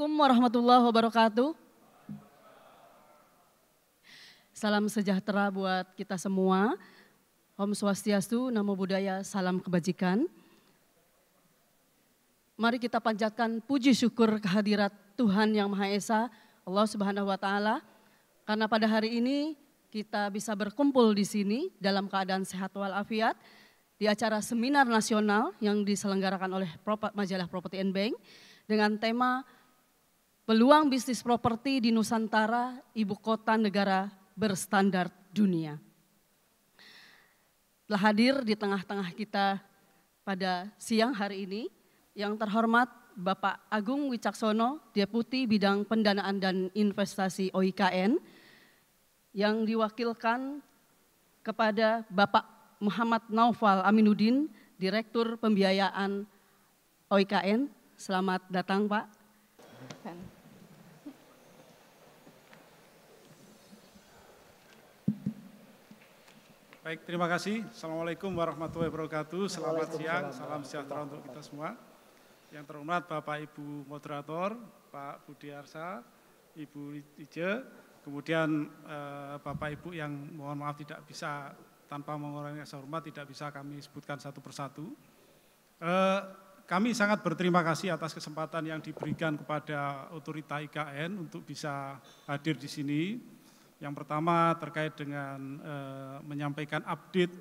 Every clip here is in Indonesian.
Assalamualaikum warahmatullahi wabarakatuh. Salam sejahtera buat kita semua. Om Swastiastu, Namo Buddhaya, salam kebajikan. Mari kita panjatkan puji syukur kehadirat Tuhan Yang Maha Esa, Allah Subhanahu wa Ta'ala. Karena pada hari ini kita bisa berkumpul di sini dalam keadaan sehat walafiat di acara seminar nasional yang diselenggarakan oleh majalah Property and Bank dengan tema Peluang Bisnis Properti di Nusantara, Ibu Kota Negara Berstandar Dunia. Telah hadir di tengah-tengah kita pada siang hari ini yang terhormat Bapak Agung Wicaksono, Deputi Bidang Pendanaan dan Investasi OIKN, yang diwakilkan kepada Bapak Muhammad Naufal Aminuddin, Direktur Pembiayaan OIKN. Selamat datang, Pak. Baik, terima kasih. Assalamualaikum warahmatullahi wabarakatuh. Selamat siang, salam sejahtera untuk kita semua. Yang terhormat Bapak Ibu Moderator, Pak Budi Arsa, Ibu Ice, kemudian Bapak Ibu yang mohon maaf tidak bisa tanpa mengurangi rasa hormat, tidak bisa kami sebutkan satu persatu. Kami sangat berterima kasih atas kesempatan yang diberikan kepada otorita IKN untuk bisa hadir di sini. Yang pertama terkait dengan menyampaikan update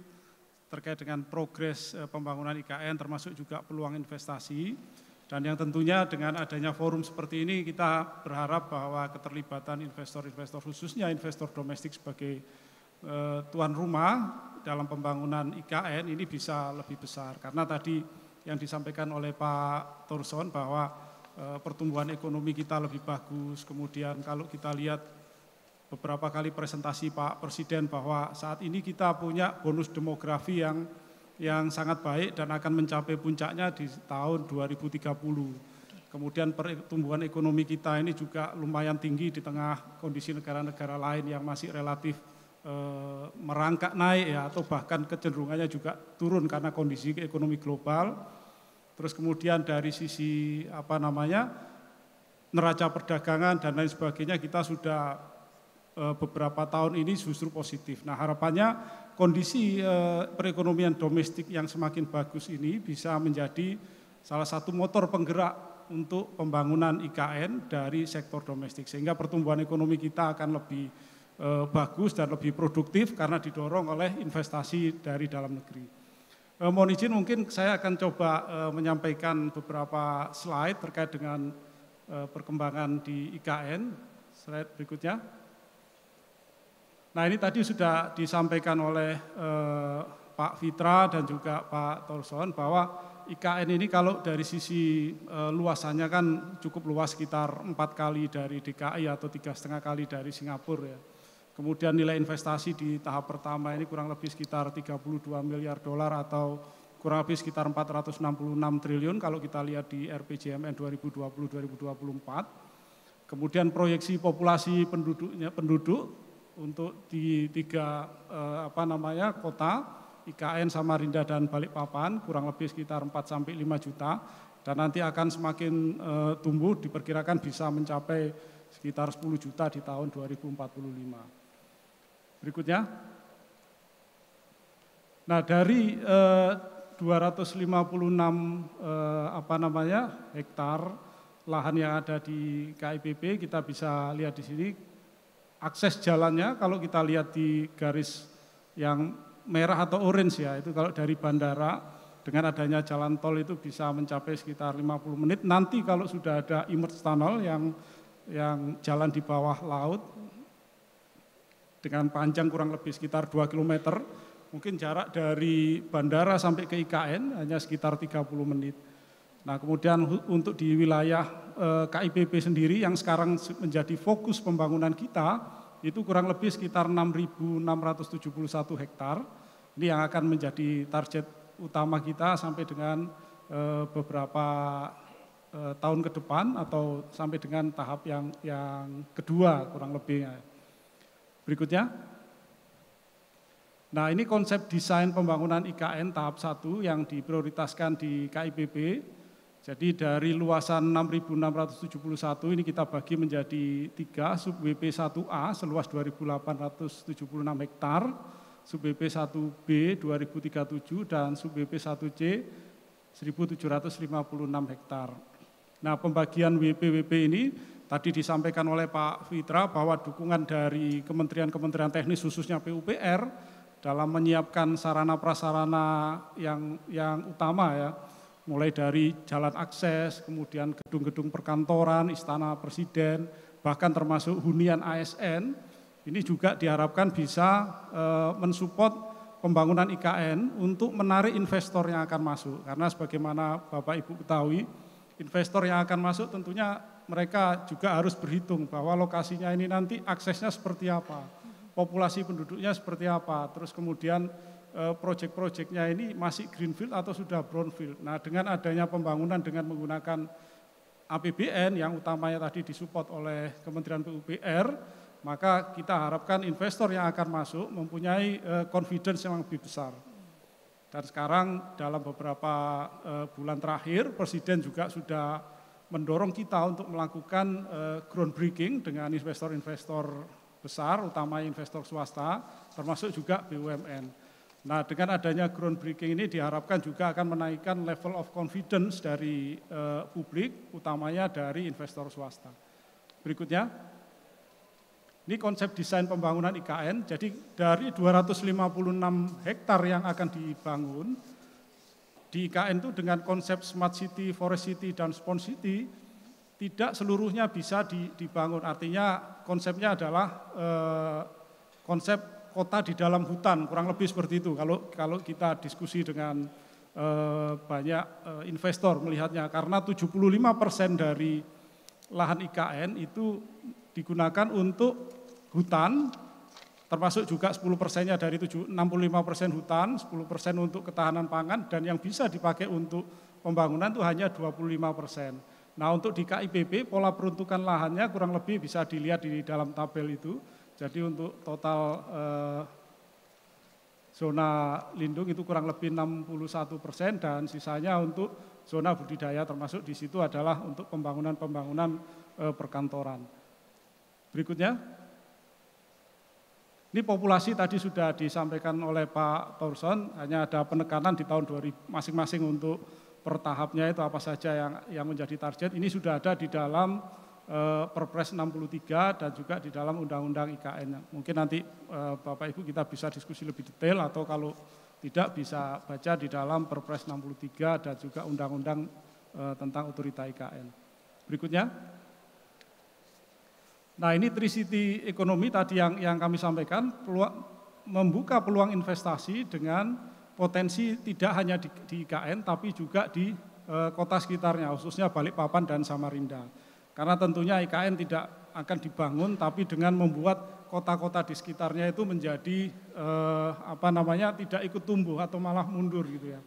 terkait dengan progres pembangunan IKN termasuk juga peluang investasi. Dan yang tentunya dengan adanya forum seperti ini kita berharap bahwa keterlibatan investor-investor khususnya investor domestik sebagai tuan rumah dalam pembangunan IKN ini bisa lebih besar. Karena tadi yang disampaikan oleh Pak Thorson bahwa pertumbuhan ekonomi kita lebih bagus. Kemudian kalau kita lihat beberapa kali presentasi Pak Presiden bahwa saat ini kita punya bonus demografi yang sangat baik dan akan mencapai puncaknya di tahun 2030. Kemudian pertumbuhan ekonomi kita ini juga lumayan tinggi di tengah kondisi negara-negara lain yang masih relatif merangkak naik ya, atau bahkan kecenderungannya juga turun karena kondisi ekonomi global. Terus kemudian dari sisi neraca perdagangan dan lain sebagainya kita sudah beberapa tahun ini justru positif. Nah, harapannya kondisi perekonomian domestik yang semakin bagus ini bisa menjadi salah satu motor penggerak untuk pembangunan IKN dari sektor domestik. Sehingga pertumbuhan ekonomi kita akan lebih bagus dan lebih produktif karena didorong oleh investasi dari dalam negeri. Mohon izin mungkin saya akan coba menyampaikan beberapa slide terkait dengan perkembangan di IKN. Slide berikutnya. Nah, ini tadi sudah disampaikan oleh Pak Fitra dan juga Pak Thorson bahwa IKN ini kalau dari sisi luasannya kan cukup luas, sekitar 4 kali dari DKI atau 3,5 kali dari Singapura ya. Kemudian nilai investasi di tahap pertama ini kurang lebih sekitar 32 miliar dolar atau kurang lebih sekitar 466 triliun kalau kita lihat di RPJMN 2020-2024. Kemudian proyeksi populasi penduduk untuk di 3 kota IKN, Samarinda dan Balikpapan kurang lebih sekitar 4-5 juta dan nanti akan semakin tumbuh, diperkirakan bisa mencapai sekitar 10 juta di tahun 2045. Berikutnya. Nah, dari 256 hektar lahan yang ada di KIPP kita bisa lihat di sini. Akses jalannya kalau kita lihat di garis yang merah atau orange ya, itu kalau dari bandara dengan adanya jalan tol itu bisa mencapai sekitar 50 menit. Nanti kalau sudah ada emerge tunnel yang jalan di bawah laut dengan panjang kurang lebih sekitar 2 km, mungkin jarak dari bandara sampai ke IKN hanya sekitar 30 menit. Nah, kemudian untuk di wilayah KIPP sendiri yang sekarang menjadi fokus pembangunan kita itu kurang lebih sekitar 6.671 hektar. Ini yang akan menjadi target utama kita sampai dengan beberapa tahun ke depan atau sampai dengan tahap yang kedua kurang lebih. Berikutnya. Nah, ini konsep desain pembangunan IKN tahap 1 yang diprioritaskan di KIPP. Jadi dari luasan 6.671 ini kita bagi menjadi 3, sub WP1A seluas 2.876 hektar, sub WP1B 2.037 dan sub WP1C 1.756 hektar. Nah, pembagian WP-WP ini tadi disampaikan oleh Pak Fitra bahwa dukungan dari kementerian-kementerian teknis khususnya PUPR dalam menyiapkan sarana prasarana yang utama ya, mulai dari jalan akses, kemudian gedung-gedung perkantoran, istana presiden, bahkan termasuk hunian ASN, ini juga diharapkan bisa mensupport pembangunan IKN untuk menarik investor yang akan masuk. Karena sebagaimana Bapak Ibu ketahui, investor yang akan masuk tentunya mereka juga harus berhitung bahwa lokasinya ini nanti aksesnya seperti apa, populasi penduduknya seperti apa, terus kemudian proyek-proyeknya ini masih greenfield atau sudah brownfield. Nah, dengan adanya pembangunan dengan menggunakan APBN yang utamanya tadi disupport oleh Kementerian PUPR, maka kita harapkan investor yang akan masuk mempunyai confidence yang lebih besar. Dan sekarang dalam beberapa bulan terakhir, Presiden juga sudah mendorong kita untuk melakukan groundbreaking dengan investor-investor besar, utama investor swasta, termasuk juga BUMN. Nah, dengan adanya groundbreaking ini diharapkan juga akan menaikkan level of confidence dari publik, utamanya dari investor swasta. Berikutnya, ini konsep desain pembangunan IKN. Jadi dari 256 hektar yang akan dibangun, di IKN itu dengan konsep smart city, forest city, dan spawn city, tidak seluruhnya bisa dibangun. Artinya konsepnya adalah konsep kota di dalam hutan, kurang lebih seperti itu. Kalau kita diskusi dengan banyak investor melihatnya, karena 75% dari lahan IKN itu digunakan untuk hutan, termasuk juga 10%-nya dari 65% hutan, 10% untuk ketahanan pangan, dan yang bisa dipakai untuk pembangunan itu hanya 25%. Nah, untuk di KIPP, pola peruntukan lahannya kurang lebih bisa dilihat di dalam tabel itu. Jadi untuk total zona lindung itu kurang lebih 61% dan sisanya untuk zona budidaya, termasuk di situ adalah untuk pembangunan perkantoran. Berikutnya, ini populasi tadi sudah disampaikan oleh Pak Thorson, hanya ada penekanan di tahun 2000 masing-masing untuk per tahapnya itu apa saja yang menjadi target. Ini sudah ada di dalam Perpres 63 dan juga di dalam Undang-Undang IKN. Mungkin nanti Bapak Ibu kita bisa diskusi lebih detail atau kalau tidak bisa baca di dalam Perpres 63 dan juga Undang-Undang tentang Otorita IKN. Berikutnya. Nah, ini Tricity ekonomi tadi yang kami sampaikan, membuka peluang investasi dengan potensi tidak hanya di IKN tapi juga di kota sekitarnya, khususnya Balikpapan dan Samarinda. Karena tentunya IKN tidak akan dibangun, tapi dengan membuat kota-kota di sekitarnya itu menjadi tidak ikut tumbuh atau malah mundur gitu ya.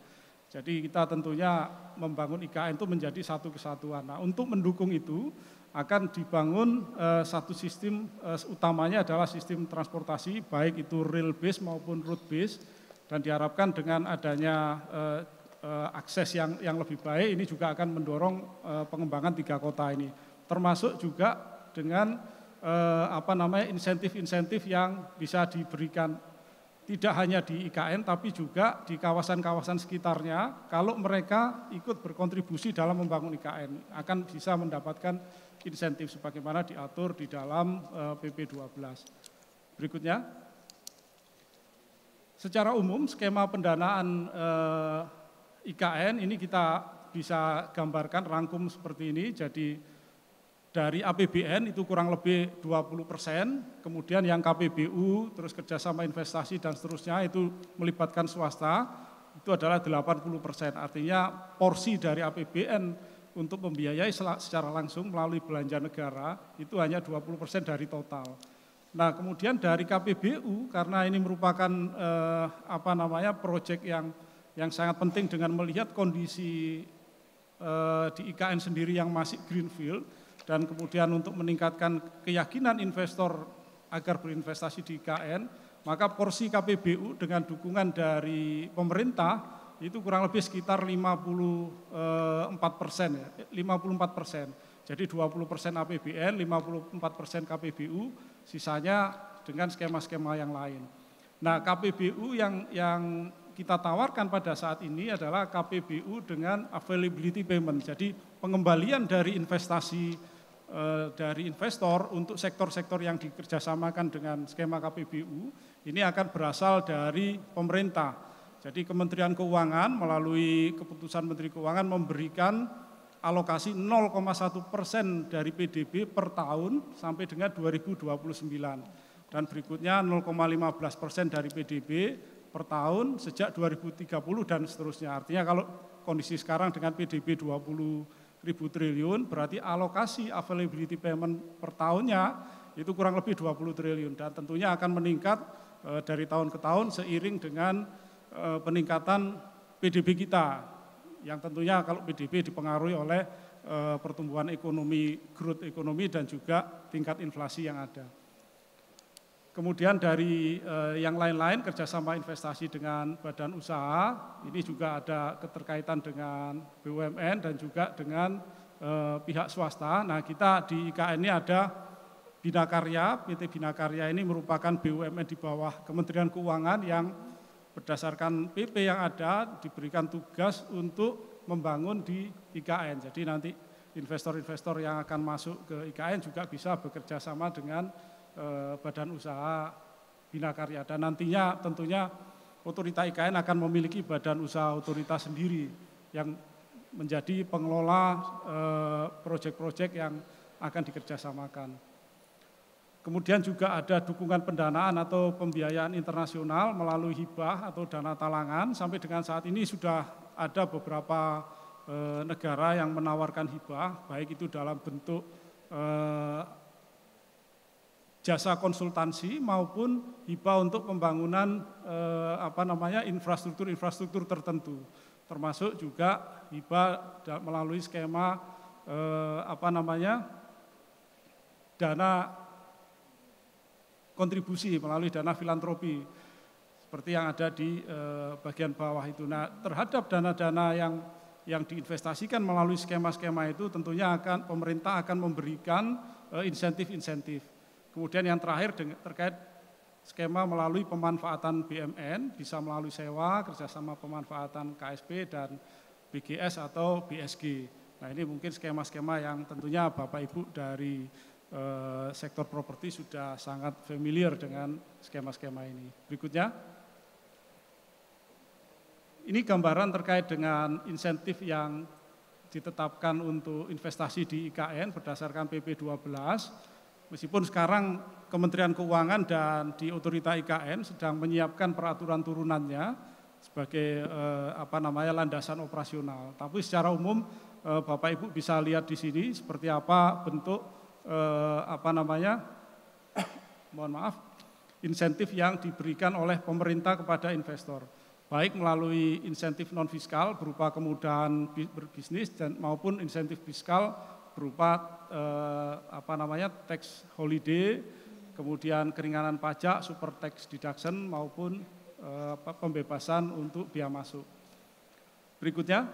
Jadi kita tentunya membangun IKN itu menjadi satu kesatuan. Nah, untuk mendukung itu akan dibangun satu sistem, utamanya adalah sistem transportasi, baik itu rail base maupun road base, dan diharapkan dengan adanya akses yang lebih baik ini juga akan mendorong pengembangan 3 kota ini. Termasuk juga dengan insentif-insentif yang bisa diberikan tidak hanya di IKN tapi juga di kawasan-kawasan sekitarnya. Kalau mereka ikut berkontribusi dalam membangun IKN akan bisa mendapatkan insentif sebagaimana diatur di dalam PP 12. Berikutnya, secara umum skema pendanaan IKN ini kita bisa gambarkan rangkum seperti ini. Jadi dari APBN itu kurang lebih 20%, kemudian yang KPBU, terus kerjasama investasi dan seterusnya itu melibatkan swasta, itu adalah 80%. Artinya porsi dari APBN untuk membiayai secara langsung melalui belanja negara itu hanya 20% dari total. Nah, kemudian dari KPBU, karena ini merupakan proyek yang sangat penting dengan melihat kondisi di IKN sendiri yang masih greenfield, dan kemudian untuk meningkatkan keyakinan investor agar berinvestasi di IKN, maka porsi KPBU dengan dukungan dari pemerintah itu kurang lebih sekitar 54%, ya, 54%. Jadi 20% APBN, 54% KPBU, sisanya dengan skema-skema yang lain. Nah, KPBU yang kita tawarkan pada saat ini adalah KPBU dengan availability payment. Jadi pengembalian dari investasi dari investor untuk sektor-sektor yang dikerjasamakan dengan skema KPBU ini akan berasal dari pemerintah. Jadi Kementerian Keuangan melalui keputusan Menteri Keuangan memberikan alokasi 0,1% dari PDB per tahun sampai dengan 2029. Dan berikutnya 0,15% dari PDB per tahun sejak 2030 dan seterusnya. Artinya kalau kondisi sekarang dengan PDB 20.000 triliun berarti alokasi availability payment per tahunnya itu kurang lebih 20 triliun dan tentunya akan meningkat dari tahun ke tahun seiring dengan peningkatan PDB kita yang tentunya kalau PDB dipengaruhi oleh pertumbuhan ekonomi, growth ekonomi dan juga tingkat inflasi yang ada. Kemudian dari yang lain-lain kerjasama investasi dengan badan usaha, ini juga ada keterkaitan dengan BUMN dan juga dengan pihak swasta. Nah kita di IKN ini ada Bina Karya, PT Bina Karya ini merupakan BUMN di bawah Kementerian Keuangan yang berdasarkan PP yang ada diberikan tugas untuk membangun di IKN. Jadi nanti investor-investor yang akan masuk ke IKN juga bisa bekerja sama dengan badan usaha Bina Karya. Dan nantinya tentunya otorita IKN akan memiliki badan usaha otorita sendiri yang menjadi pengelola proyek-proyek yang akan dikerjasamakan. Kemudian juga ada dukungan pendanaan atau pembiayaan internasional melalui hibah atau dana talangan. Sampai dengan saat ini sudah ada beberapa negara yang menawarkan hibah, baik itu dalam bentuk jasa konsultansi maupun hibah untuk pembangunan infrastruktur tertentu, termasuk juga hibah melalui skema dana kontribusi melalui dana filantropi seperti yang ada di bagian bawah itu. Nah, terhadap dana-dana yang diinvestasikan melalui skema-skema itu tentunya pemerintah akan memberikan insentif-insentif. Kemudian yang terakhir terkait skema melalui pemanfaatan BMN, bisa melalui sewa, kerjasama pemanfaatan KSP dan BGS atau BSG. Nah ini mungkin skema-skema yang tentunya Bapak Ibu dari sektor properti sudah sangat familiar dengan skema-skema ini. Berikutnya, ini gambaran terkait dengan insentif yang ditetapkan untuk investasi di IKN berdasarkan PP 12. Meskipun sekarang Kementerian Keuangan dan di Otorita IKN sedang menyiapkan peraturan turunannya sebagai landasan operasional. Tapi secara umum Bapak Ibu bisa lihat di sini seperti apa bentuk insentif yang diberikan oleh pemerintah kepada investor, baik melalui insentif non fiskal berupa kemudahan berbisnis dan maupun insentif fiskal berupa tax holiday, kemudian keringanan pajak, super tax deduction maupun pembebasan untuk biaya masuk. Berikutnya,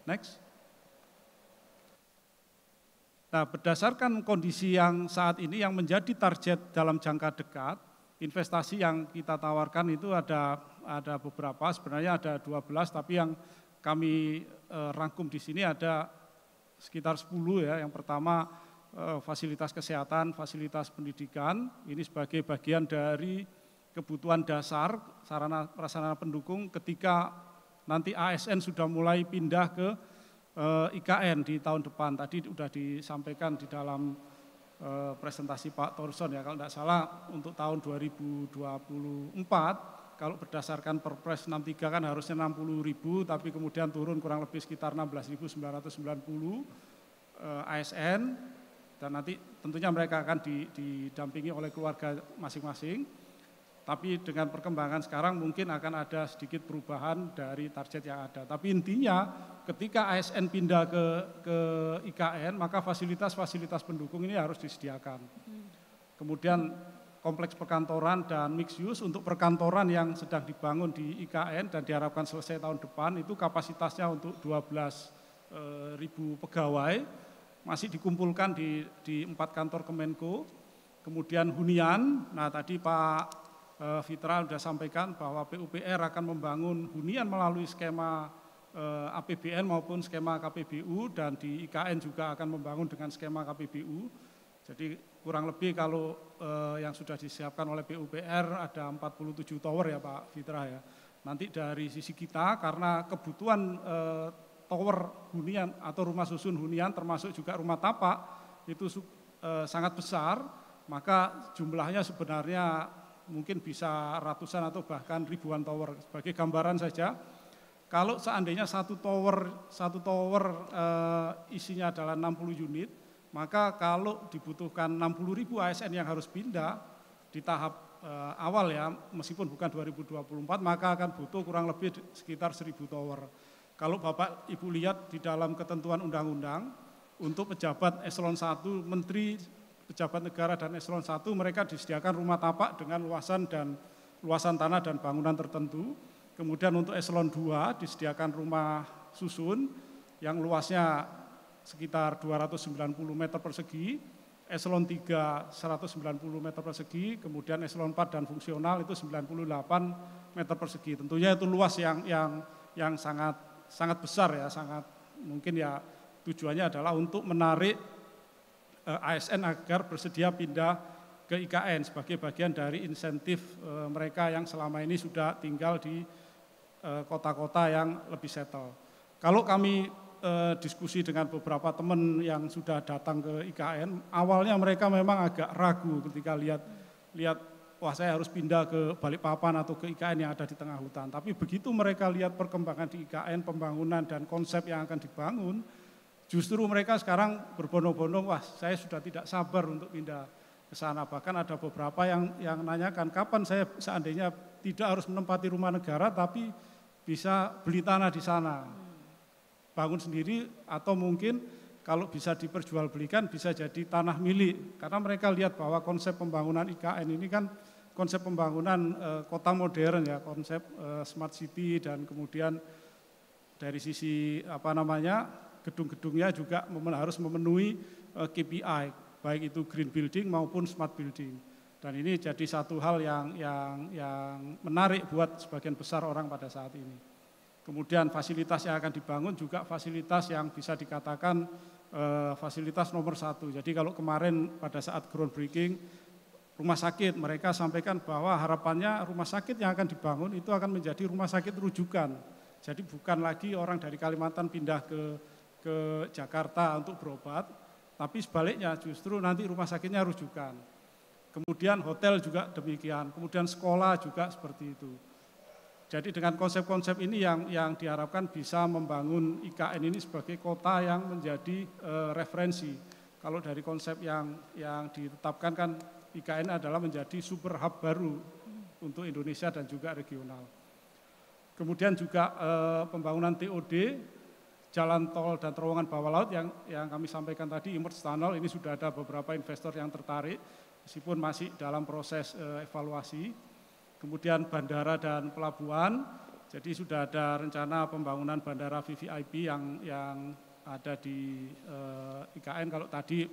next. Nah, berdasarkan kondisi yang saat ini yang menjadi target dalam jangka dekat, investasi yang kita tawarkan itu ada beberapa, sebenarnya ada 12, tapi yang kami rangkum di sini ada sekitar 10 ya. Yang pertama fasilitas kesehatan, fasilitas pendidikan, ini sebagai bagian dari kebutuhan dasar sarana prasarana pendukung ketika nanti ASN sudah mulai pindah ke IKN di tahun depan. Tadi sudah disampaikan di dalam presentasi Pak Thorson ya, kalau tidak salah untuk tahun 2024 kalau berdasarkan Perpres 63 kan harusnya 60.000 tapi kemudian turun kurang lebih sekitar 16.990 ASN dan nanti tentunya mereka akan didampingi oleh keluarga masing-masing. Tapi dengan perkembangan sekarang mungkin akan ada sedikit perubahan dari target yang ada. Tapi intinya ketika ASN pindah ke IKN maka fasilitas-fasilitas pendukung ini harus disediakan. Kemudian kompleks perkantoran dan mixed use. Untuk perkantoran yang sedang dibangun di IKN dan diharapkan selesai tahun depan itu kapasitasnya untuk 12.000 pegawai, masih dikumpulkan di 4 kantor Kemenko. Kemudian hunian, nah tadi Pak Fitra sudah sampaikan bahwa PUPR akan membangun hunian melalui skema APBN maupun skema KPBU, dan di IKN juga akan membangun dengan skema KPBU. Jadi kurang lebih kalau yang sudah disiapkan oleh PUPR ada 47 tower ya Pak Fitra ya. Nanti dari sisi kita karena kebutuhan tower hunian atau rumah susun hunian termasuk juga rumah tapak itu sangat besar, maka jumlahnya sebenarnya mungkin bisa ratusan atau bahkan ribuan tower. Sebagai gambaran saja, kalau seandainya satu tower isinya adalah 60 unit, maka kalau dibutuhkan 60.000 ASN yang harus pindah di tahap awal ya, meskipun bukan 2024, maka akan butuh kurang lebih sekitar 1.000 tower. Kalau Bapak Ibu lihat di dalam ketentuan undang-undang, untuk pejabat eselon 1, menteri, pejabat negara dan eselon 1, mereka disediakan rumah tapak dengan luasan tanah dan bangunan tertentu. Kemudian untuk eselon 2 disediakan rumah susun yang luasnya sekitar 290 meter persegi, eselon 3 190 meter persegi, kemudian eselon 4 dan fungsional itu 98 meter persegi. Tentunya itu luas yang sangat besar ya, sangat mungkin ya tujuannya adalah untuk menarik ASN agar bersedia pindah ke IKN sebagai bagian dari insentif mereka yang selama ini sudah tinggal di kota-kota yang lebih settle. Kalau kami diskusi dengan beberapa teman yang sudah datang ke IKN, awalnya mereka memang agak ragu ketika lihat wah saya harus pindah ke Balikpapan atau ke IKN yang ada di tengah hutan. Tapi begitu mereka lihat perkembangan di IKN, pembangunan dan konsep yang akan dibangun, justru mereka sekarang berbondong-bondong, wah saya sudah tidak sabar untuk pindah ke sana. Bahkan ada beberapa yang nanyakan kapan saya seandainya tidak harus menempati rumah negara tapi bisa beli tanah di sana, bangun sendiri, atau mungkin kalau bisa diperjualbelikan bisa jadi tanah milik. Karena mereka lihat bahwa konsep pembangunan IKN ini kan konsep pembangunan kota modern ya, konsep smart city, dan kemudian dari sisi gedung-gedungnya juga harus memenuhi KPI, baik itu green building maupun smart building. Dan ini jadi satu hal yang menarik buat sebagian besar orang pada saat ini. Kemudian fasilitas yang akan dibangun juga fasilitas yang bisa dikatakan fasilitas nomor 1. Jadi kalau kemarin pada saat groundbreaking rumah sakit, mereka sampaikan bahwa harapannya rumah sakit yang akan dibangun itu akan menjadi rumah sakit rujukan. Jadi bukan lagi orang dari Kalimantan pindah ke Jakarta untuk berobat, tapi sebaliknya justru nanti rumah sakitnya rujukan. Kemudian hotel juga demikian, kemudian sekolah juga seperti itu. Jadi dengan konsep-konsep ini yang diharapkan bisa membangun IKN ini sebagai kota yang menjadi referensi. Kalau dari konsep yang ditetapkan kan IKN adalah menjadi super hub baru untuk Indonesia dan juga regional. Kemudian juga pembangunan TOD, jalan tol dan terowongan bawah laut yang kami sampaikan tadi, Emerge Tunnel, ini sudah ada beberapa investor yang tertarik, meskipun masih dalam proses evaluasi. Kemudian bandara dan pelabuhan, jadi sudah ada rencana pembangunan bandara VVIP yang ada di IKN. Kalau tadi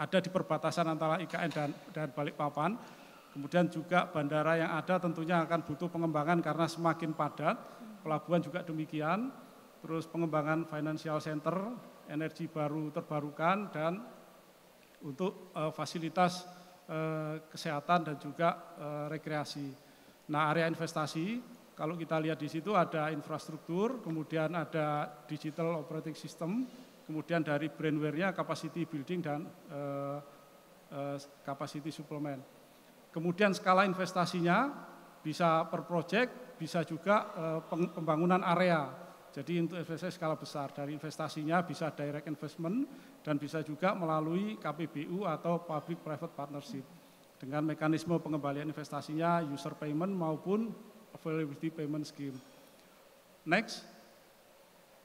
ada di perbatasan antara IKN dan Balikpapan. Kemudian juga bandara yang ada tentunya akan butuh pengembangan karena semakin padat, pelabuhan juga demikian. Terus pengembangan financial center, energi baru terbarukan, dan untuk fasilitas kesehatan dan juga rekreasi. Nah, area investasi, kalau kita lihat di situ ada infrastruktur, kemudian ada digital operating system, kemudian dari brandware-nya capacity building dan capacity supplement. Kemudian skala investasinya bisa per project, bisa juga pembangunan area. Jadi untuk investasi skala besar, dari investasinya bisa direct investment dan bisa juga melalui KPBU atau Public Private Partnership dengan mekanisme pengembalian investasinya user payment maupun availability payment scheme. Next,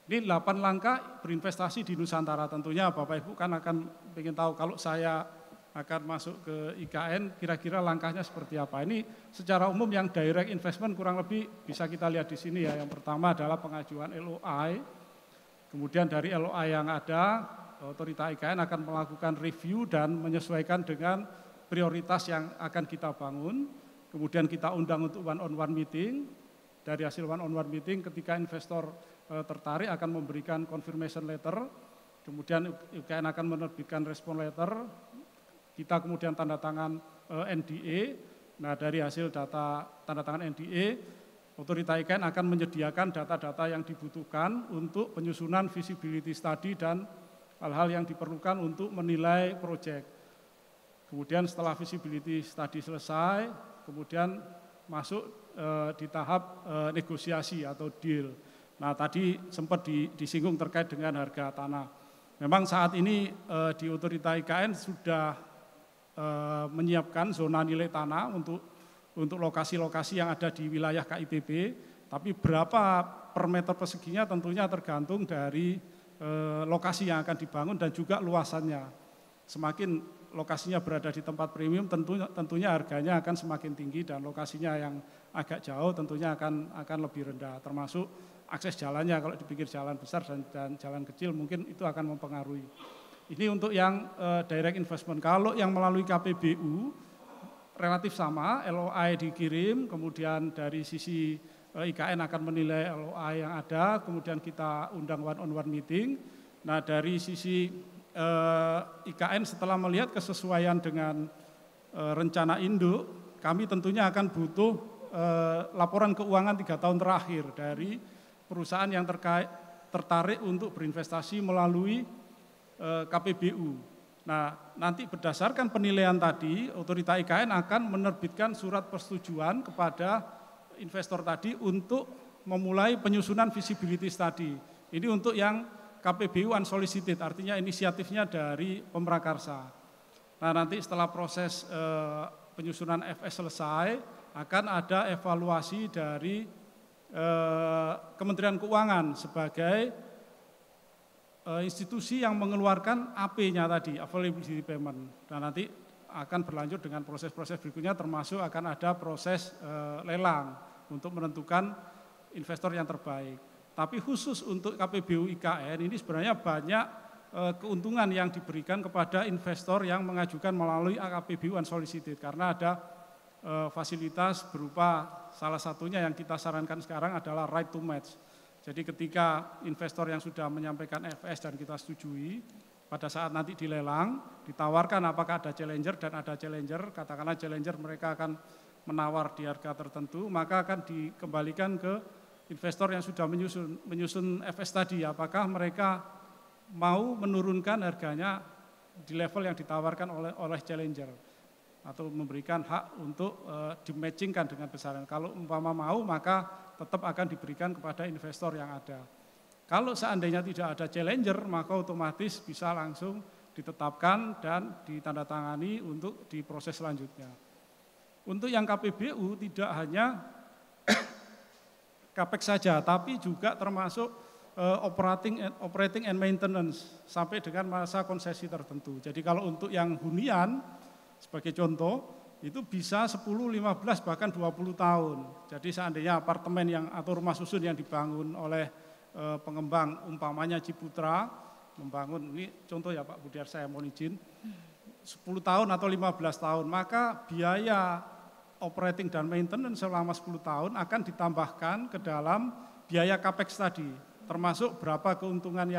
ini 8 langkah berinvestasi di Nusantara. Tentunya Bapak Ibu kan akan ingin tahu, kalau saya akan masuk ke IKN, kira-kira langkahnya seperti apa. Ini secara umum yang direct investment kurang lebih bisa kita lihat di sini ya. Yang pertama adalah pengajuan LOI, kemudian dari LOI yang ada, otoritas IKN akan melakukan review dan menyesuaikan dengan prioritas yang akan kita bangun. Kemudian kita undang untuk one-on-one meeting. Dari hasil one-on-one meeting ketika investor tertarik akan memberikan confirmation letter. Kemudian IKN akan menerbitkan respon letter. Kita kemudian tanda tangan NDA. Nah, dari hasil data tanda tangan NDA, otoritas IKN akan menyediakan data-data yang dibutuhkan untuk penyusunan feasibility study dan hal-hal yang diperlukan untuk menilai proyek. Kemudian setelah feasibility study selesai, kemudian masuk di tahap negosiasi atau deal. Nah, tadi sempat disinggung terkait dengan harga tanah. Memang saat ini di otoritas IKN sudah menyiapkan zona nilai tanah untuk lokasi-lokasi yang ada di wilayah KIPB, tapi berapa per meter perseginya tentunya tergantung dari lokasi yang akan dibangun dan juga luasannya. Semakin lokasinya berada di tempat premium, tentunya harganya akan semakin tinggi, dan lokasinya yang agak jauh tentunya akan lebih rendah, termasuk akses jalannya. Kalau dipikir jalan besar dan jalan kecil mungkin itu akan mempengaruhi. Ini untuk yang direct investment. Kalau yang melalui KPBU relatif sama, LOI dikirim, kemudian dari sisi IKN akan menilai LOI yang ada, kemudian kita undang one-on-one meeting. Nah, dari sisi IKN setelah melihat kesesuaian dengan rencana induk, kami tentunya akan butuh laporan keuangan 3 tahun terakhir dari perusahaan yang tertarik untuk berinvestasi melalui KPBU. Nah, nanti berdasarkan penilaian tadi, otoritas IKN akan menerbitkan surat persetujuan kepada investor tadi untuk memulai penyusunan feasibility study. Ini untuk yang KPBU unsolicited, artinya inisiatifnya dari pemrakarsa. Nah, nanti setelah proses penyusunan FS selesai, akan ada evaluasi dari Kementerian Keuangan sebagai institusi yang mengeluarkan AP-nya tadi, availability payment. Dan nanti akan berlanjut dengan proses-proses berikutnya, termasuk akan ada proses lelang untuk menentukan investor yang terbaik. Tapi khusus untuk KPBU IKN ini sebenarnya banyak keuntungan yang diberikan kepada investor yang mengajukan melalui KPBU unsolicited, karena ada fasilitas berupa salah satunya yang kita sarankan sekarang adalah right to match. Jadi ketika investor yang sudah menyampaikan FS dan kita setujui, pada saat nanti dilelang, ditawarkan apakah ada challenger dan ada challenger, katakanlah challenger mereka akan menawar di harga tertentu, maka akan dikembalikan ke investor yang sudah menyusun FS tadi, apakah mereka mau menurunkan harganya di level yang ditawarkan oleh challenger, atau memberikan hak untuk dimatchingkan dengan besaran. Kalau umpama mau, maka tetap akan diberikan kepada investor yang ada. Kalau seandainya tidak ada challenger, maka otomatis bisa langsung ditetapkan dan ditandatangani untuk diproses selanjutnya. Untuk yang KPBU tidak hanya capex saja, tapi juga termasuk operating and maintenance sampai dengan masa konsesi tertentu. Jadi kalau untuk yang hunian, sebagai contoh, itu bisa 10, 15, bahkan 20 tahun. Jadi seandainya apartemen atau rumah susun yang dibangun oleh pengembang, umpamanya Ciputra, membangun, ini contoh ya Pak Budiar, saya mohon izin, 10 tahun atau 15 tahun, maka biaya operating dan maintenance selama 10 tahun akan ditambahkan ke dalam biaya capex tadi, termasuk berapa keuntungan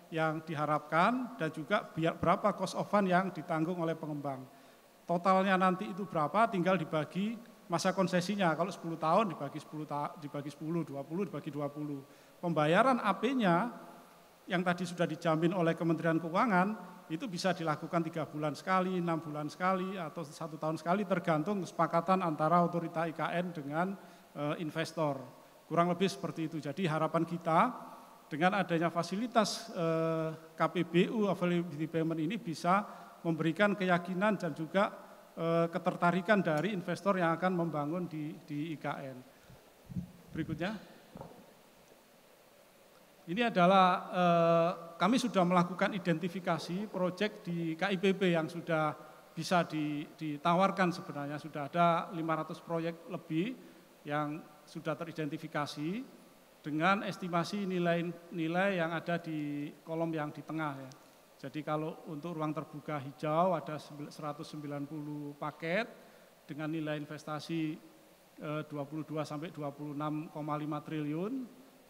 yang diharapkan dan juga berapa cost of fund yang ditanggung oleh pengembang. Totalnya nanti itu berapa, tinggal dibagi masa konsesinya. Kalau 10 tahun dibagi 10, dibagi 10, 20, dibagi 20. Pembayaran AP-nya yang tadi sudah dijamin oleh Kementerian Keuangan, itu bisa dilakukan 3 bulan sekali, 6 bulan sekali, atau 1 tahun sekali, tergantung kesepakatan antara otoritas IKN dengan investor. Kurang lebih seperti itu. Jadi harapan kita dengan adanya fasilitas KPBU availability payment ini bisa memberikan keyakinan dan juga ketertarikan dari investor yang akan membangun di IKN. Berikutnya. Ini adalah kami sudah melakukan identifikasi proyek di KIPB yang sudah bisa ditawarkan sebenarnya. Sudah ada 500 proyek lebih yang sudah teridentifikasi dengan estimasi nilai yang ada di kolom yang di tengah ya. Jadi kalau untuk ruang terbuka hijau ada 190 paket dengan nilai investasi 22 sampai 26,5 triliun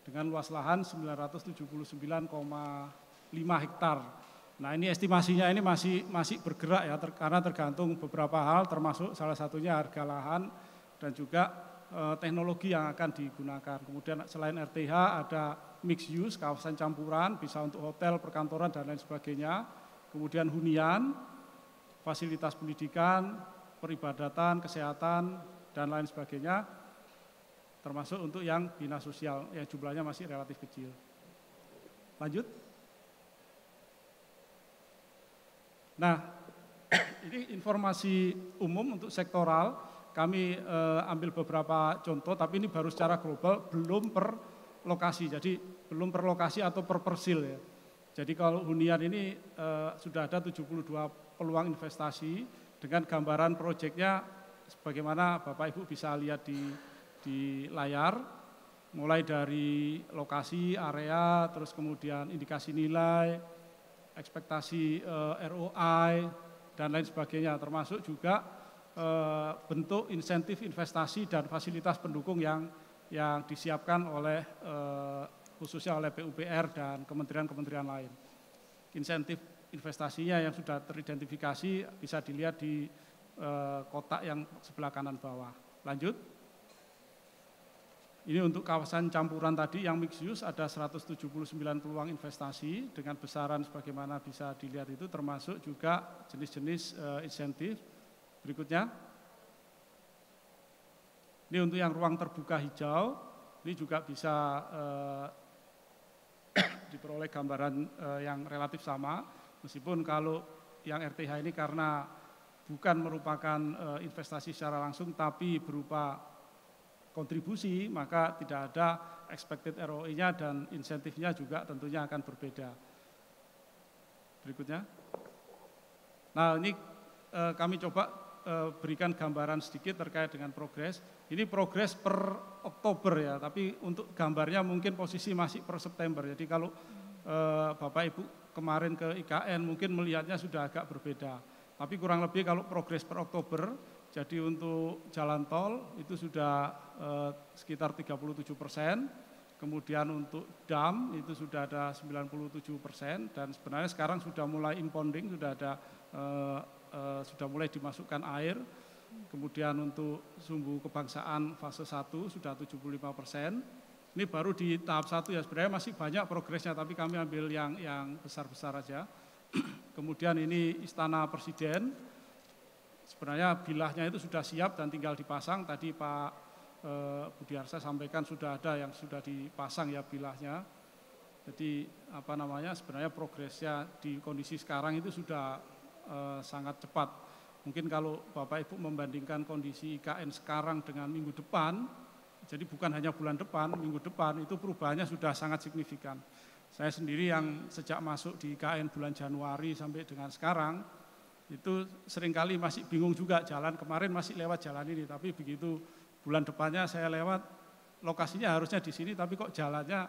dengan luas lahan 979,5 hektar. Nah ini estimasinya ini masih bergerak ya karena tergantung beberapa hal termasuk salah satunya harga lahan dan juga teknologi yang akan digunakan. Kemudian selain RTH ada mixed use, kawasan campuran, bisa untuk hotel, perkantoran, dan lain sebagainya. Kemudian hunian, fasilitas pendidikan, peribadatan, kesehatan, dan lain sebagainya. Termasuk untuk yang bina sosial, yang jumlahnya masih relatif kecil. Lanjut. Nah, ini informasi umum untuk sektoral. Kami ambil beberapa contoh, tapi ini baru secara global, belum per lokasi. Jadi belum per lokasi atau per persil ya. Jadi kalau hunian ini sudah ada 72 peluang investasi dengan gambaran proyeknya sebagaimana Bapak Ibu bisa lihat di layar. Mulai dari lokasi, area, terus kemudian indikasi nilai, ekspektasi ROI, dan lain sebagainya. Termasuk juga bentuk insentif investasi dan fasilitas pendukung yang disiapkan oleh khususnya oleh PUPR dan kementerian-kementerian lain. Insentif investasinya yang sudah teridentifikasi bisa dilihat di kotak yang sebelah kanan bawah. Lanjut. Ini untuk kawasan campuran tadi yang mixed use ada 179 peluang investasi dengan besaran sebagaimana bisa dilihat itu termasuk juga jenis-jenis insentif. Berikutnya, ini untuk yang ruang terbuka hijau, ini juga bisa diperoleh gambaran yang relatif sama, meskipun kalau yang RTH ini karena bukan merupakan investasi secara langsung, tapi berupa kontribusi, maka tidak ada expected ROI-nya dan insentifnya juga tentunya akan berbeda. Berikutnya. Nah, ini kami coba berikan gambaran sedikit terkait dengan progres. Ini progres per Oktober ya, tapi untuk gambarnya mungkin posisi masih per September. Jadi kalau Bapak Ibu kemarin ke IKN mungkin melihatnya sudah agak berbeda. Tapi kurang lebih kalau progres per Oktober, jadi untuk jalan tol itu sudah sekitar 37%. Kemudian untuk dam itu sudah ada 97% dan sebenarnya sekarang sudah mulai impounding, sudah mulai dimasukkan air. Kemudian untuk sumbu kebangsaan fase 1 sudah 75%. Ini baru di tahap 1 ya, sebenarnya masih banyak progresnya tapi kami ambil yang besar-besar aja. Kemudian ini Istana Presiden, sebenarnya bilahnya itu sudah siap dan tinggal dipasang. Tadi Pak Budiarsa sampaikan sudah ada yang sudah dipasang ya bilahnya. Jadi sebenarnya progresnya di kondisi sekarang itu sudah sangat cepat. Mungkin kalau Bapak Ibu membandingkan kondisi IKN sekarang dengan minggu depan, jadi bukan hanya bulan depan, minggu depan itu perubahannya sudah sangat signifikan. Saya sendiri yang sejak masuk di IKN bulan Januari sampai dengan sekarang, itu seringkali masih bingung juga jalan, kemarin masih lewat jalan ini, tapi begitu bulan depannya saya lewat, lokasinya harusnya di sini, tapi kok jalannya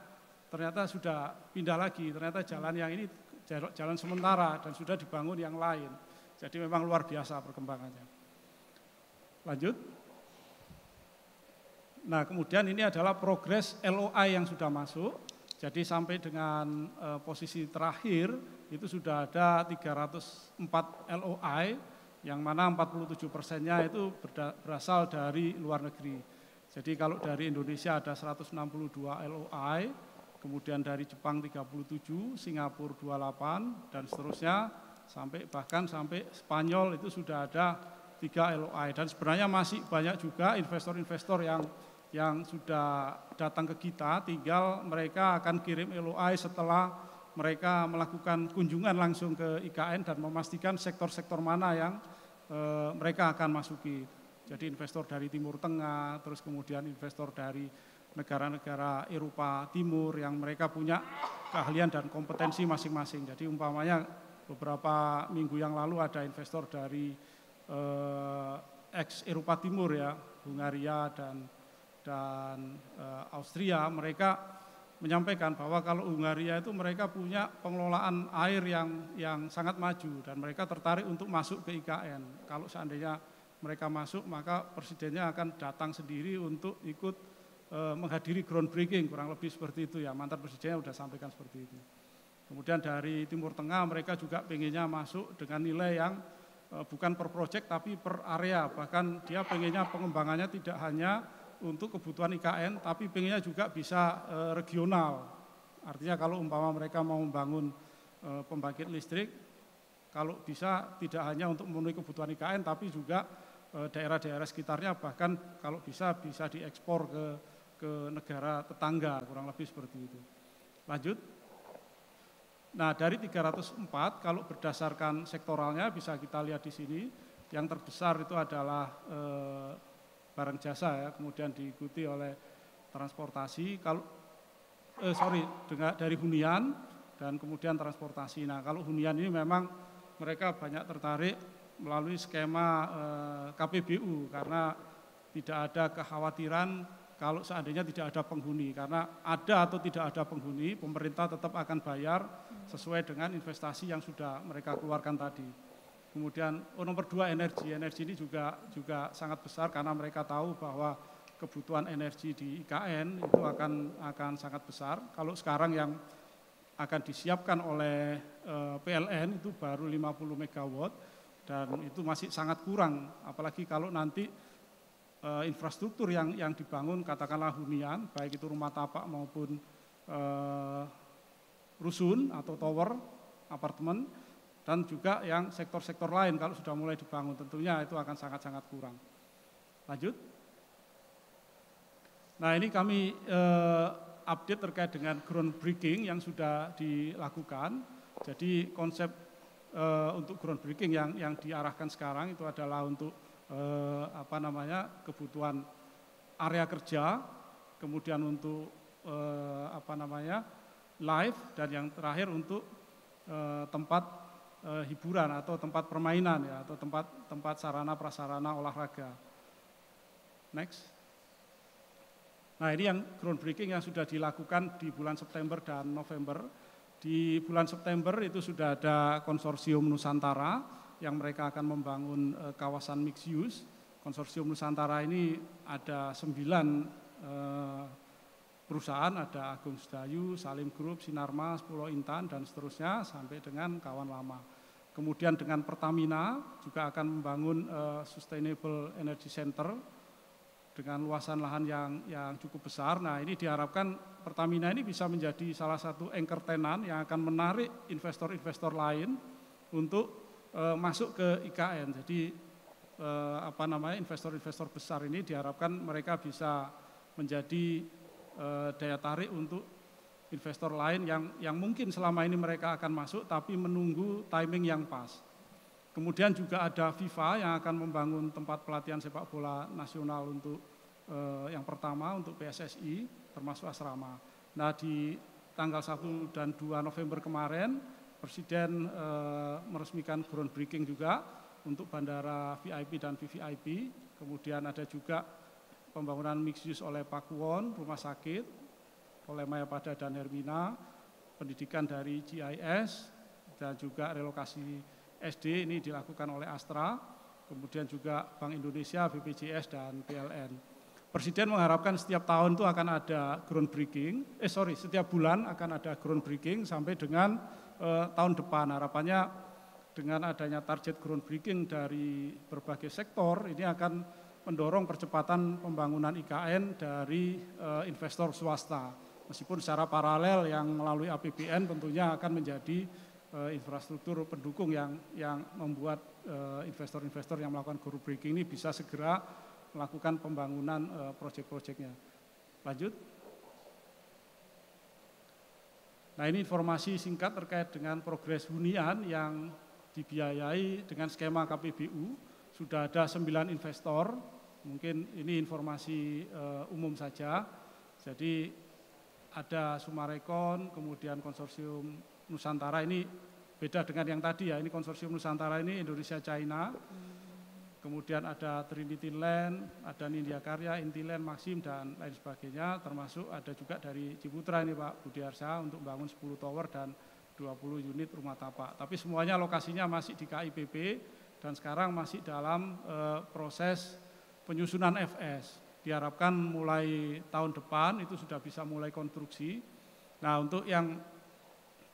ternyata sudah pindah lagi, ternyata jalan yang ini jalan sementara dan sudah dibangun yang lain. Jadi memang luar biasa perkembangannya. Lanjut. Nah kemudian ini adalah progres LOI yang sudah masuk. Jadi sampai dengan posisi terakhir itu sudah ada 304 LOI yang mana 47%-nya itu berasal dari luar negeri. Jadi kalau dari Indonesia ada 162 LOI, kemudian dari Jepang 37, Singapura 28, dan seterusnya, bahkan sampai Spanyol itu sudah ada 3 LOI. Dan sebenarnya masih banyak juga investor-investor yang sudah datang ke kita, tinggal mereka akan kirim LOI setelah mereka melakukan kunjungan langsung ke IKN dan memastikan sektor-sektor mana yang mereka akan masuki. Jadi investor dari Timur Tengah, terus kemudian investor dari negara-negara Eropa Timur yang mereka punya keahlian dan kompetensi masing-masing. Jadi umpamanya beberapa minggu yang lalu ada investor dari ex Eropa Timur ya, Hungaria dan Austria. Mereka menyampaikan bahwa kalau Hungaria itu mereka punya pengelolaan air yang sangat maju dan mereka tertarik untuk masuk ke IKN. Kalau seandainya mereka masuk, maka presidennya akan datang sendiri untuk ikut menghadiri groundbreaking, kurang lebih seperti itu ya. Mantan presidennya sudah sampaikan seperti itu. Kemudian dari Timur Tengah mereka juga pengennya masuk dengan nilai yang bukan per project tapi per area. Bahkan dia pengennya pengembangannya tidak hanya untuk kebutuhan IKN, tapi pengennya juga bisa regional. Artinya kalau umpama mereka mau membangun pembangkit listrik, kalau bisa tidak hanya untuk memenuhi kebutuhan IKN, tapi juga daerah-daerah sekitarnya, bahkan kalau bisa diekspor ke negara tetangga, kurang lebih seperti itu. Lanjut. Nah, dari 304, kalau berdasarkan sektoralnya bisa kita lihat di sini, yang terbesar itu adalah barang jasa ya, kemudian diikuti oleh transportasi, dari hunian dan kemudian transportasi. Nah, kalau hunian ini memang mereka banyak tertarik melalui skema KPBU karena tidak ada kekhawatiran kalau seandainya tidak ada penghuni, karena ada atau tidak ada penghuni, pemerintah tetap akan bayar sesuai dengan investasi yang sudah mereka keluarkan tadi. Kemudian nomor 2 energi ini juga sangat besar karena mereka tahu bahwa kebutuhan energi di IKN itu akan sangat besar. Kalau sekarang yang akan disiapkan oleh PLN itu baru 50 MW dan itu masih sangat kurang, apalagi kalau nanti infrastruktur yang dibangun katakanlah hunian, baik itu rumah tapak maupun rusun atau tower, apartemen, dan juga yang sektor-sektor lain kalau sudah mulai dibangun tentunya itu akan sangat-sangat kurang. Lanjut. Nah, ini kami update terkait dengan groundbreaking yang sudah dilakukan. Jadi konsep untuk groundbreaking yang diarahkan sekarang itu adalah untuk kebutuhan area kerja, kemudian untuk live, dan yang terakhir untuk tempat hiburan atau tempat permainan ya, atau tempat sarana prasarana olahraga. Next. Nah, ini yang groundbreaking yang sudah dilakukan di bulan September dan November. Di bulan September itu sudah ada konsorsium Nusantara yang mereka akan membangun kawasan mixed use. Konsorsium Nusantara ini ada 9 perusahaan, ada Agung Sedayu, Salim Group, Sinarmas, Pulau Intan, dan seterusnya sampai dengan kawan lama. Kemudian dengan Pertamina juga akan membangun Sustainable Energy Center dengan luasan lahan yang cukup besar. Nah, ini diharapkan Pertamina ini bisa menjadi salah satu anchor tenant yang akan menarik investor-investor lain untuk masuk ke IKN. Jadi investor-investor besar ini diharapkan mereka bisa menjadi daya tarik untuk investor lain yang mungkin selama ini mereka akan masuk tapi menunggu timing yang pas. Kemudian juga ada FIFA yang akan membangun tempat pelatihan sepak bola nasional untuk yang pertama untuk PSSI termasuk asrama. Nah, di tanggal 1 dan 2 November kemarin Presiden meresmikan groundbreaking juga untuk bandara VIP dan VVIP. Kemudian ada juga pembangunan mixed use oleh Pakuwon, rumah sakit oleh Mayapada dan Hermina, pendidikan dari GIS, dan juga relokasi SD ini dilakukan oleh Astra, kemudian juga Bank Indonesia, BPJS, dan PLN. Presiden mengharapkan setiap tahun itu akan ada groundbreaking, setiap bulan akan ada groundbreaking sampai dengan tahun depan. Harapannya dengan adanya target groundbreaking dari berbagai sektor, ini akan mendorong percepatan pembangunan IKN dari investor swasta. Meskipun secara paralel yang melalui APBN tentunya akan menjadi infrastruktur pendukung yang membuat investor-investor yang melakukan groundbreaking ini bisa segera melakukan pembangunan proyek-proyeknya. Lanjut. Nah, ini informasi singkat terkait dengan progres hunian yang dibiayai dengan skema KPBU. Sudah ada 9 investor, mungkin ini informasi umum saja. Jadi ada Sumarekon, kemudian konsorsium Nusantara ini beda dengan yang tadi ya, ini konsorsium Nusantara ini Indonesia China. Kemudian ada Trinity Land, ada Nindya Karya, Intiland, Maxim, dan lain sebagainya, termasuk ada juga dari Ciputra ini Pak Budiarsa untuk membangun 10 tower dan 20 unit rumah tapak. Tapi semuanya lokasinya masih di KIPP dan sekarang masih dalam proses penyusunan FS. Diharapkan mulai tahun depan itu sudah bisa mulai konstruksi. Nah untuk yang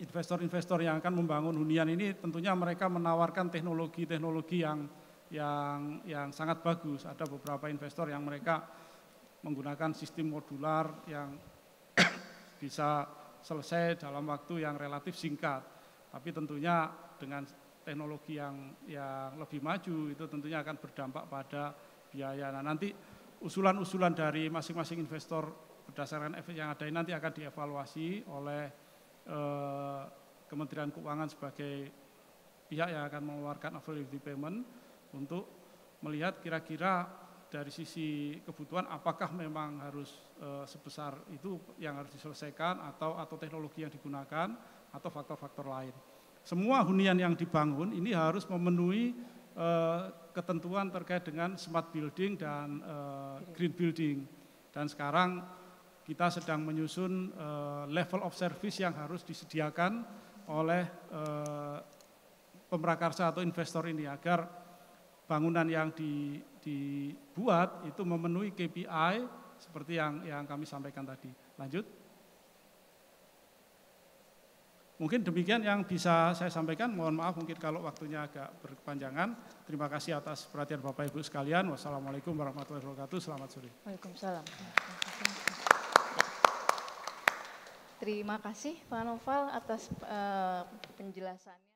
investor-investor yang akan membangun hunian ini tentunya mereka menawarkan teknologi-teknologi yang sangat bagus. Ada beberapa investor yang mereka menggunakan sistem modular yang bisa selesai dalam waktu yang relatif singkat. Tapi tentunya dengan teknologi yang lebih maju itu tentunya akan berdampak pada biaya. Nah nanti usulan-usulan dari masing-masing investor berdasarkan efek yang ada ini nanti akan dievaluasi oleh Kementerian Keuangan sebagai pihak yang akan mengeluarkan availability payment untuk melihat kira-kira dari sisi kebutuhan apakah memang harus sebesar itu yang harus diselesaikan atau teknologi yang digunakan atau faktor-faktor lain. Semua hunian yang dibangun ini harus memenuhi ketentuan terkait dengan smart building dan green building. Dan sekarang kita sedang menyusun level of service yang harus disediakan oleh pemrakarsa atau investor ini agar bangunan yang dibuat itu memenuhi KPI seperti yang kami sampaikan tadi. Lanjut. Mungkin demikian yang bisa saya sampaikan. Mohon maaf mungkin kalau waktunya agak berkepanjangan. Terima kasih atas perhatian Bapak Ibu sekalian. Wassalamualaikum warahmatullahi wabarakatuh. Selamat sore. Waalaikumsalam. Terima kasih Pak Noval atas penjelasannya.